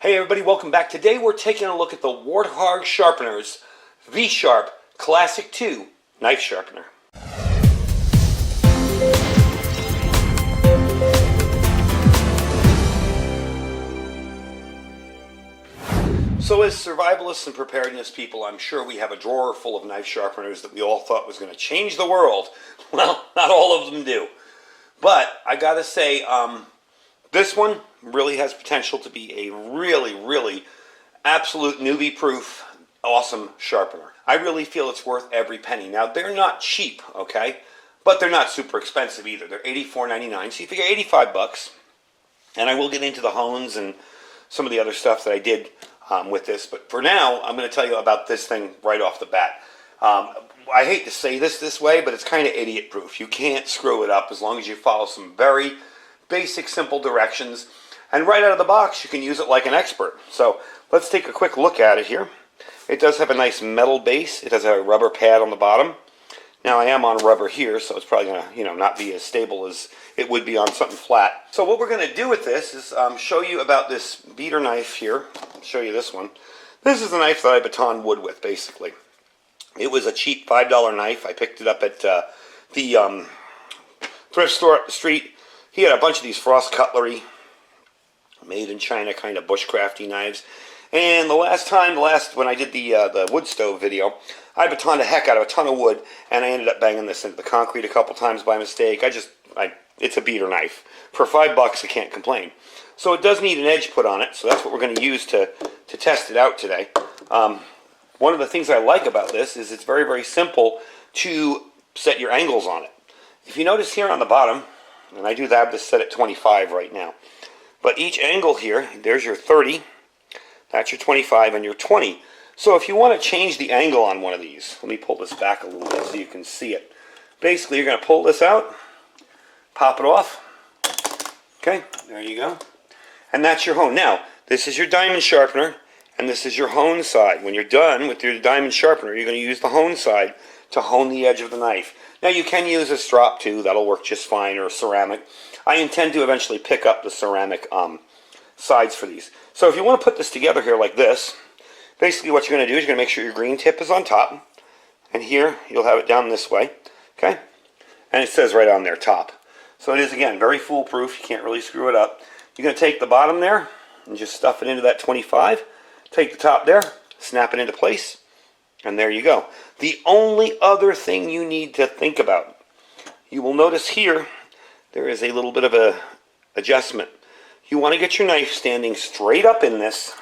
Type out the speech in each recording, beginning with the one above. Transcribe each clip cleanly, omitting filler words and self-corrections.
Hey everybody, welcome back. Today we're taking a look at the Warthog Sharpeners V-Sharp Classic 2 Knife Sharpener. So as survivalists and preparedness people, I'm sure we have a drawer full of knife sharpeners that we all thought was going to change the world. Well, not all of them do. But I gotta say, this one really has potential to be a really absolute newbie-proof, awesome sharpener. I really feel it's worth every penny. Now, they're not cheap, okay? But they're not super expensive either. They're $84.99, so you figure 85 bucks. And I will get into the hones and some of the other stuff that I did with this. But for now, I'm going to tell you about this thing right off the bat. I hate to say this way, but it's kind of idiot-proof. You can't screw it up as long as you follow some very basic, simple directions. And right out of the box, you can use it like an expert. So let's take a quick look at it here. It does have a nice metal base. It does have a rubber pad on the bottom. Now I am on rubber here, so it's probably going to, not be as stable as it would be on something flat. So what we're going to do with this is show you about this beater knife here. I'll show you this one. This is the knife that I baton wood with, basically. It was a cheap $5 knife. I picked it up at the thrift store up the street. He had a bunch of these Frost cutlery, made in China, kind of bushcrafty knives. And when I did the wood stove video, I batoned the heck out of a ton of wood, and I ended up banging this into the concrete a couple times by mistake. It's a beater knife. For $5, I can't complain. So it does need an edge put on it, so that's what we're going to use to test it out today. One of the things I like about this is it's very simple to set your angles on it. If you notice here on the bottom, and I do have this set at 25 right now, but each angle here, there's your 30, that's your 25, and your 20. So if you want to change the angle on one of these, let me pull this back a little bit so you can see it. Basically, you're going to pull this out, pop it off. Okay, there you go. And that's your hone. Now, this is your diamond sharpener, and this is your hone side. When you're done with your diamond sharpener, you're going to use the hone side to hone the edge of the knife. Now, you can use a strop too. That'll work just fine, or ceramic. I intend to eventually pick up the ceramic sides for these. So if you want to put this together here like this, basically what you're going to do is you're going to make sure your green tip is on top. And here, you'll have it down this way. Okay? And it says right on there, top. So it is, again, very foolproof. You can't really screw it up. You're going to take the bottom there and just stuff it into that 25. Take the top there, snap it into place, and there you go. The only other thing you need to think about, you will notice here, there is a little bit of a adjustment. You want to get your knife standing straight up in this,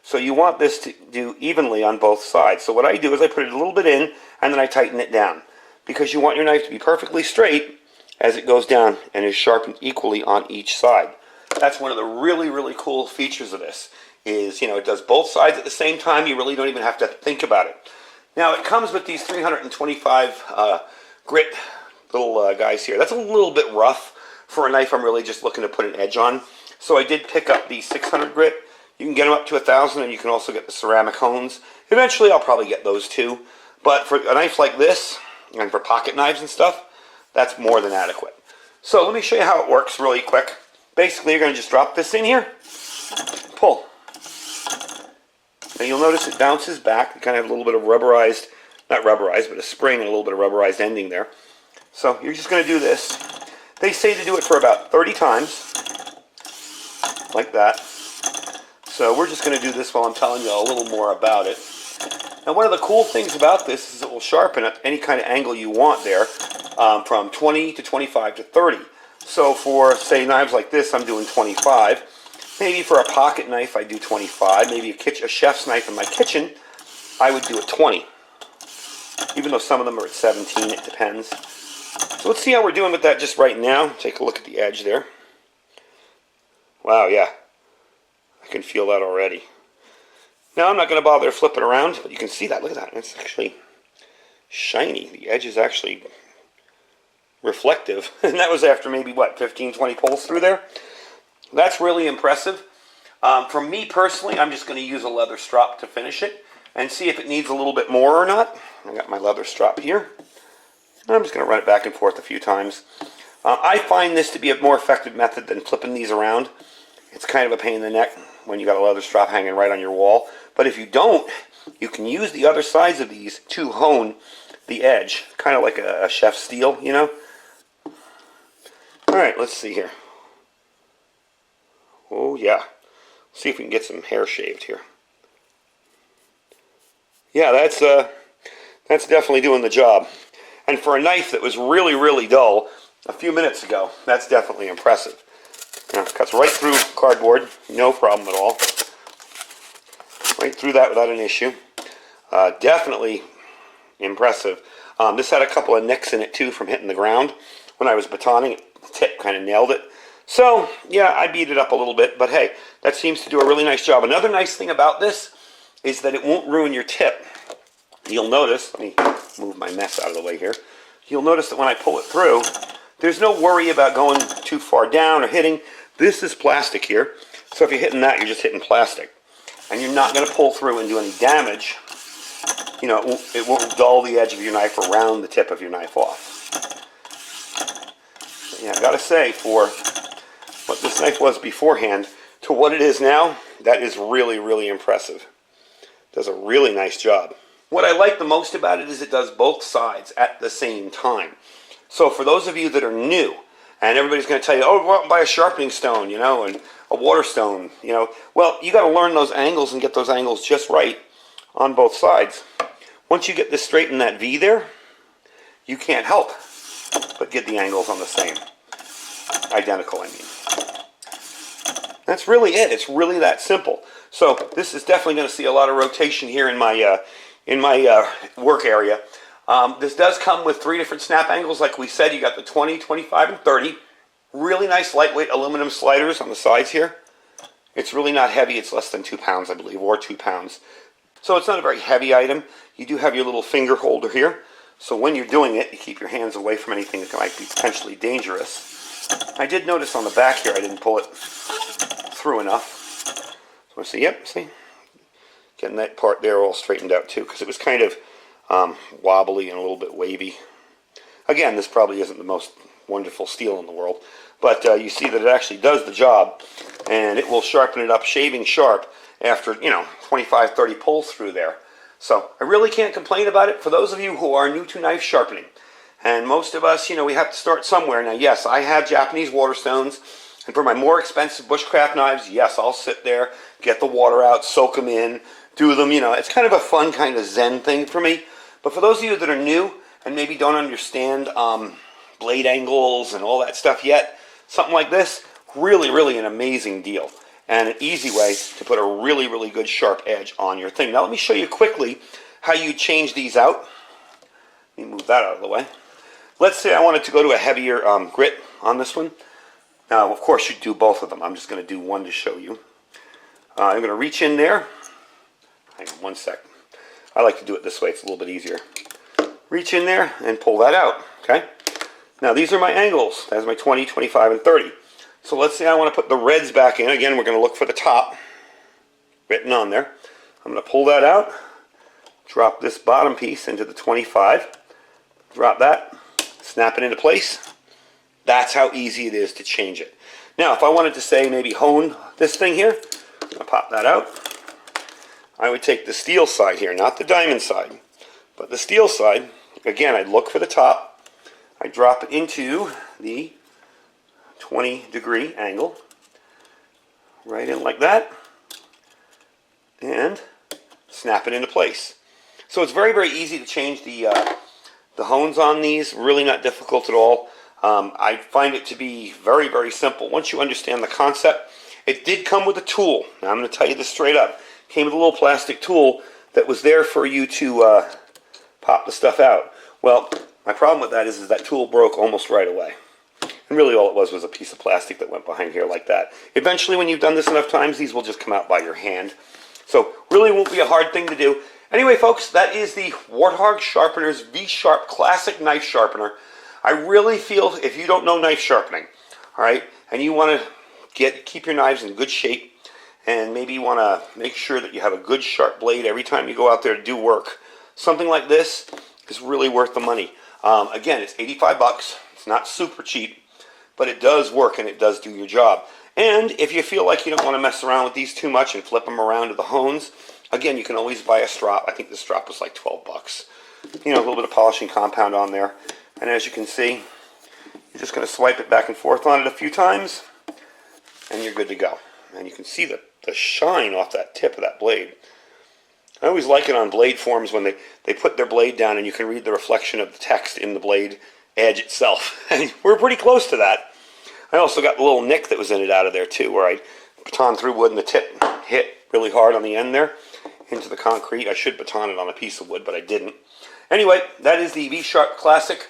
so you want this to do evenly on both sides. So what I do is I put it a little bit in, and then I tighten it down, because you want your knife to be perfectly straight as it goes down and is sharpened equally on each side. That's one of the really cool features of this, is, it does both sides at the same time. You really don't even have to think about it. Now, it comes with these 325 grit little guys here. That's a little bit rough for a knife I'm really just looking to put an edge on. So I did pick up the 600 grit. You can get them up to 1,000, and you can also get the ceramic hones. Eventually, I'll probably get those too. But for a knife like this, and for pocket knives and stuff, that's more than adequate. So let me show you how it works really quick. Basically, you're going to just drop this in here, pull. Now you'll notice it bounces back. You kind of have a little bit of rubberized, not rubberized, but a spring and a little bit of rubberized ending there. So you're just going to do this. They say to do it for about 30 times, like that. So we're just going to do this while I'm telling you a little more about it. Now, one of the cool things about this is it will sharpen at any kind of angle you want there, from 20 to 25 to 30. So for, say, knives like this, I'm doing 25. Maybe for a pocket knife, I do 25. Maybe a chef's knife in my kitchen, I would do a 20. Even though some of them are at 17, it depends. So let's see how we're doing with that just right now. Take a look at the edge there. Wow, yeah. I can feel that already. Now, I'm not going to bother flipping around, but you can see that. Look at that. It's actually shiny. The edge is actually reflective. And that was after maybe, 15, 20 pulls through there? That's really impressive. For me personally, I'm just going to use a leather strop to finish it and see if it needs a little bit more or not. I got my leather strop here. I'm just going to run it back and forth a few times. I find this to be a more effective method than flipping these around. It's kind of a pain in the neck. when you got a leather strap hanging right on your wall. But if you don't, you can use the other sides of these to hone the edge, kind of like a chef's steel, you know. All right, let's see here. Oh yeah, let's see if we can get some hair shaved here. Yeah, that's definitely doing the job. And for a knife that was really, really dull a few minutes ago, that's definitely impressive. Now, it cuts right through cardboard, no problem at all. Right through that without an issue. Definitely impressive. This had a couple of nicks in it too from hitting the ground. When I was batoning it, the tip kind of nailed it. So, yeah, I beat it up a little bit, but hey, that seems to do a really nice job. Another nice thing about this is that it won't ruin your tip. You'll notice, let me move my mess out of the way here. You'll notice that when I pull it through, there's no worry about going too far down or hitting. This is plastic here, so if you're hitting that, you're just hitting plastic. And you're not going to pull through and do any damage. You know, it won't dull the edge of your knife or round the tip of your knife off. But yeah, I gotta say, for what this knife was beforehand to what it is now, that is really, really impressive. It does a really nice job. What I like the most about it is it does both sides at the same time. So for those of you that are new, and everybody's going to tell you, oh, go out and buy a sharpening stone, you know, and a water stone, you know. Well, you got to learn those angles and get those angles just right on both sides. Once you get this straight in that V there, you can't help but get the angles on the same. Identical, I mean. That's really it. It's really that simple. So this is definitely going to see a lot of rotation here in my work area. This does come with 3 different snap angles. Like we said, you got the 20, 25, and 30. Really nice lightweight aluminum sliders on the sides here. It's really not heavy. It's less than 2 pounds, I believe, or 2 pounds. So it's not a very heavy item. You do have your little finger holder here. So when you're doing it, you keep your hands away from anything that might be potentially dangerous. I did notice on the back here I didn't pull it through enough. So see, yep, see? Getting that part there all straightened out too, because it was kind of wobbly and a little bit wavy. Again, this probably isn't the most wonderful steel in the world, but you see that it actually does the job, and it will sharpen it up shaving sharp after, you know, 25, 30 pulls through there. So I really can't complain about it. For those of you who are new to knife sharpening, and most of us, you know, we have to start somewhere. Now, yes, I have Japanese water stones, and for my more expensive bushcraft knives, yes, I'll sit there, get the water out, soak them in, do them, you know. It's kind of a fun kind of zen thing for me. But for those of you that are new and maybe don't understand blade angles and all that stuff yet, something like this, really, really an amazing deal. And an easy way to put a really, really good sharp edge on your thing. Now let me show you quickly how you change these out. Let me move that out of the way. Let's say I wanted to go to a heavier grit on this one. Now, of course, you do both of them. I'm just going to do one to show you. I'm going to reach in there. Hang on one sec. I like to do it this way. It's a little bit easier. Reach in there and pull that out. Okay. Now, these are my angles. That's my 20, 25, and 30. So let's say I want to put the reds back in. Again, we're going to look for the top written on there. I'm going to pull that out. Drop this bottom piece into the 25. Drop that. Snap it into place. That's how easy it is to change it. Now, if I wanted to say maybe hone this thing here, I'm going to pop that out. I would take the steel side here, not the diamond side, but the steel side. Again, I'd look for the top. I drop it into the 20-degree angle, right in like that, and snap it into place. So it's very, very easy to change the hones on these. Really not difficult at all. I find it to be very, very simple. Once you understand the concept, it did come with a tool. Now, I'm going to tell you this straight up. It came with a little plastic tool that was there for you to pop the stuff out. Well, my problem with that is that tool broke almost right away. And really all it was a piece of plastic that went behind here like that. Eventually, when you've done this enough times, these will just come out by your hand. So really won't be a hard thing to do. Anyway, folks, that is the Warthog Sharpener's V-Sharp Classic Knife Sharpener. I really feel if you don't know knife sharpening, all right, and you want to keep your knives in good shape, and maybe you want to make sure that you have a good sharp blade every time you go out there to do work, something like this is really worth the money. Again, it's $85. It's not super cheap, but it does work and it does do your job. And if you feel like you don't want to mess around with these too much and flip them around to the hones, again, you can always buy a strop. I think this strop was like 12 bucks. You know, a little bit of polishing compound on there. And as you can see, you're just going to swipe it back and forth on it a few times, and you're good to go. And you can see the shine off that tip of that blade. I always like it on blade forms when they put their blade down and you can read the reflection of the text in the blade edge itself. And we're pretty close to that. I also got the little nick that was in it out of there too, where I baton through wood and the tip hit really hard on the end there into the concrete. I should baton it on a piece of wood, but I didn't. Anyway, that is the V-Sharp Classic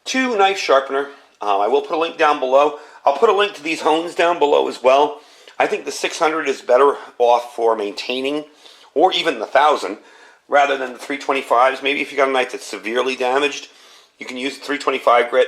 2 knife sharpener. I will put a link down below. I'll put a link to these hones down below as well. I think the 600 is better off for maintaining, or even the 1000, rather than the 325s. Maybe if you got a knife that's severely damaged, you can use the 325 grit,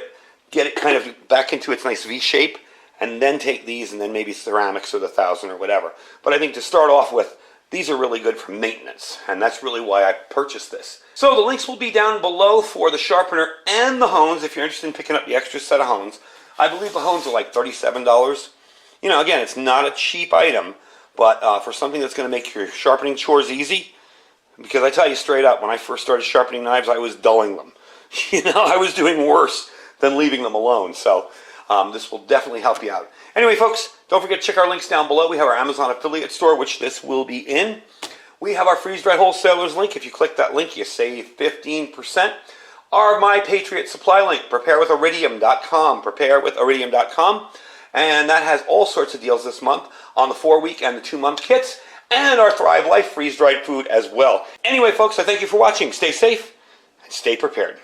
get it kind of back into its nice V shape, and then take these and then maybe ceramics or the 1000 or whatever. But I think to start off with, these are really good for maintenance, and that's really why I purchased this. So the links will be down below for the sharpener and the hones if you're interested in picking up the extra set of hones. I believe the hones are like $37. You know, again, it's not a cheap item, but for something that's going to make your sharpening chores easy, because I tell you straight up, when I first started sharpening knives, I was dulling them. You know, I was doing worse than leaving them alone. So this will definitely help you out. Anyway, folks, don't forget to check our links down below. We have our Amazon affiliate store, which this will be in. We have our freeze-dried wholesalers link. If you click that link, you save 15%. Our My Patriot supply link, preparewithiridium.com, preparewithiridium.com. And that has all sorts of deals this month on the 4-week and the 2-month kits, and our Thrive Life freeze-dried food as well. Anyway, folks, I thank you for watching. Stay safe and stay prepared.